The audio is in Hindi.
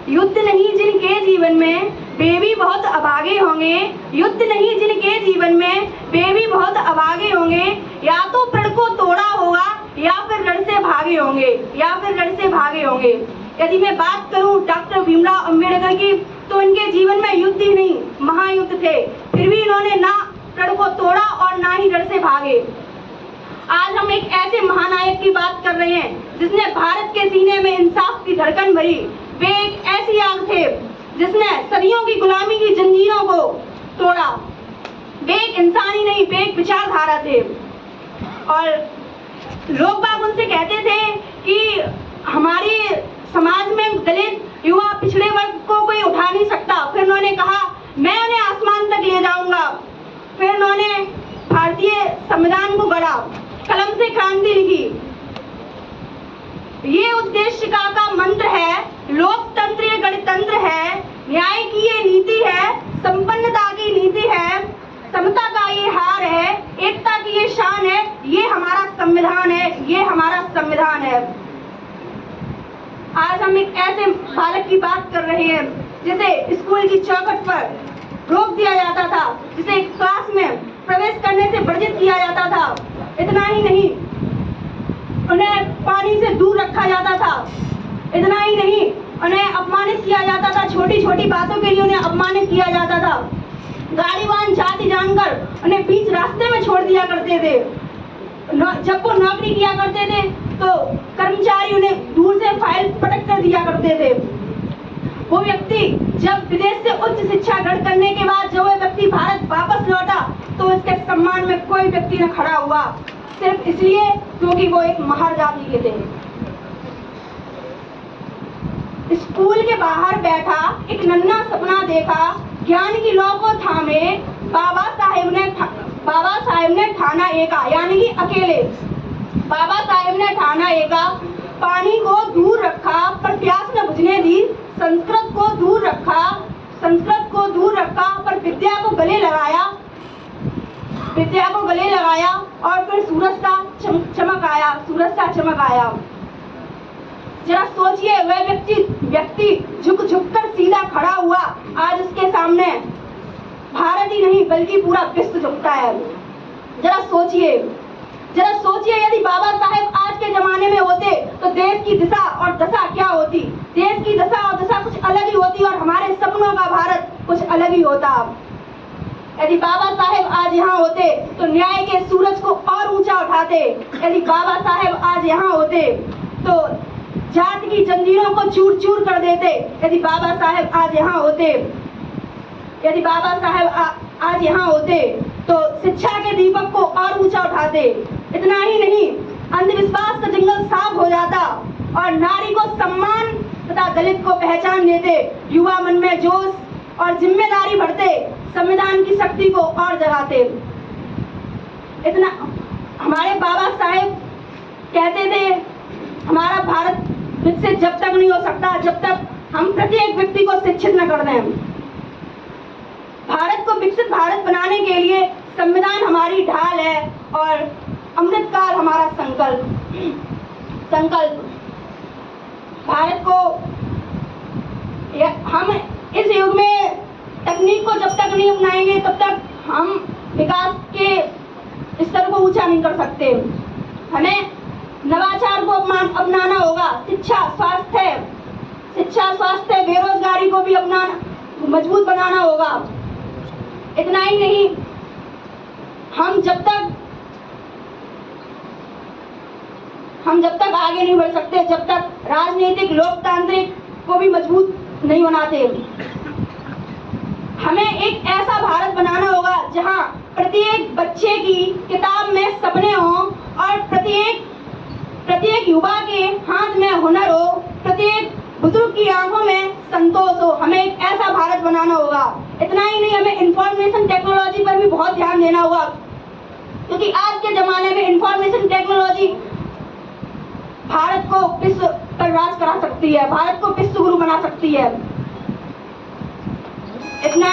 युद्ध नहीं जिनके जीवन में वे भी बहुत अभागे होंगे। युद्ध नहीं जिनके जीवन में वे भी बहुत अभागे होंगे। या तो प्रण को तोड़ा होगा या फिर रण से भागे होंगे, या फिर रण से भागे होंगे। यदि मैं बात करूं डॉक्टर भीमराव अंबेडकर की, तो इनके जीवन में युद्ध ही नहीं महायुद्ध थे, फिर भी इन्होंने ना प्रण को तोड़ा और ना ही रण से भागे। आज हम एक ऐसे महानायक की बात कर रहे हैं जिसने भारत के सीने में इंसाफ की धड़कन भरी। वे एक ऐसी आग थे जिसने सदियों की गुलामी की जंजीरों को तोड़ा। वे एक इंसान ही नहीं, वे एक विचारधारा थे। और लोग बाग उनसे कहते थे कि हमारे समाज में दलित युवा पिछड़े वर्ग को कोई उठा नहीं सकता। फिर उन्होंने कहा मैं उन्हें आसमान तक ले जाऊंगा। फिर उन्होंने भारतीय संविधान को गढ़ा, कलम से क्रांति लिखी। ये उद्देश्य का मंत्र है, लोकतंत्र ये गणतंत्र है, न्याय की ये नीति है, संपन्नता की नीति है, समता का ये हार है, एकता की ये शान है। ये हमारा संविधान है, ये हमारा संविधान है। आज हम एक ऐसे बालक की बात कर रहे हैं जिसे स्कूल की चौखट पर रोक दिया जाता था, जिसे क्लास में प्रवेश करने से वर्जित किया जाता था। इतना ही नहीं, उन्हें पानी से दूर रखा जाता था। इतना ही नहीं, उन्हें अपमानित किया जाता था। छोटी छोटी बातों के लिए उन्हें अपमानित किया जाता था। गाड़ी वाहन जाति जानकर उन्हें बीच रास्ते में छोड़ दिया करते थे। जब वो नौकरी किया करते थे तो कर्मचारी उन्हें दूर से फाइल पटक कर दिया करते थे। वो व्यक्ति जब विदेश से उच्च शिक्षा ग्रहण करने के बाद जब वो व्यक्ति भारत वापस लौटा तो उसके सम्मान में कोई व्यक्ति न खड़ा हुआ, सिर्फ इसलिए क्योंकि वो एक महार जाति के थे। स्कूल के बाहर बैठा एक नन्हा सपना देखा, ज्ञान की लौ को थामे बाबा साहेब ने ठाना एका, यानी कि अकेले बाबा साहेब ने ठाना एका। पानी को दूर रखा पर प्यास न बुझने दी, संस्कृत को दूर रखा पर विद्या को गले लगाया और फिर सूरज सा चमक आया। जरा सोचिए, वह व्यक्ति झुक कर सीधा खड़ा हुआ। आज उसके सामने भारत ही नहीं बल्कि पूरा विश्व झुकता है। जरा सोचिए, यदि बाबा साहेब आज के जमाने में होते तो देश की दिशा और दशा क्या होती। देश की दशा और दशा कुछ अलग ही होती और हमारे सपनों का भारत कुछ अलग ही होता। यदि बाबा साहेब आज यहाँ होते तो न्याय के सूरज को और ऊंचा उठाते। यदि बाबा साहेब आज यहाँ होते तो जाति की जंजीरों को चूर चूर कर देते। यदि बाबा साहेब आज यहाँ होते तो शिक्षा के दीपक को और ऊंचा उठाते। इतना ही नहीं, अंधविश्वास का जंगल साफ हो जाता और नारी को सम्मान तथा दलित को पहचान देते। युवा मन में जोश और जिम्मेदारी भरते, संविधान की शक्ति को और जगाते। इतना हमारे बाबा साहेब कहते थे, हमारा भारत विकसित जब तक नहीं हो सकता जब तक हम प्रत्येक व्यक्ति को शिक्षित न कर दें। भारत को विकसित भारत बनाने के लिए संविधान हमारी ढाल है और अमृतकाल हमारा संकल्प। भारत को हम इस युग में तकनीक को जब तक नहीं अपनाएंगे तब तक हम विकास के स्तर को ऊंचा नहीं कर सकते। हमें नवाचार को अपनाना होगा। शिक्षा स्वास्थ्य बेरोजगारी को भी मजबूत बनाना होगा। इतना ही नहीं, हम जब तक आगे नहीं बढ़ सकते जब तक राजनीतिक लोकतांत्रिक को भी मजबूत नहीं बनाते। हमें एक ऐसा भारत बनाना होगा जहां प्रत्येक बच्चे की किताब में सपने हों और प्रत्येक युवा के हाथ में हुनर हो, प्रत्येक बुजुर्ग की आंखों में संतोष हो। हमें एक ऐसा भारत बनाना होगा। इतना ही नहीं, हमें इंफॉर्मेशन टेक्नोलॉजी पर भी बहुत ध्यान देना होगा, क्योंकि आज के जमाने में इंफॉर्मेशन टेक्नोलॉजी भारत को विश्व पर राज करा सकती है, भारत को विश्व गुरु बना सकती है। इतना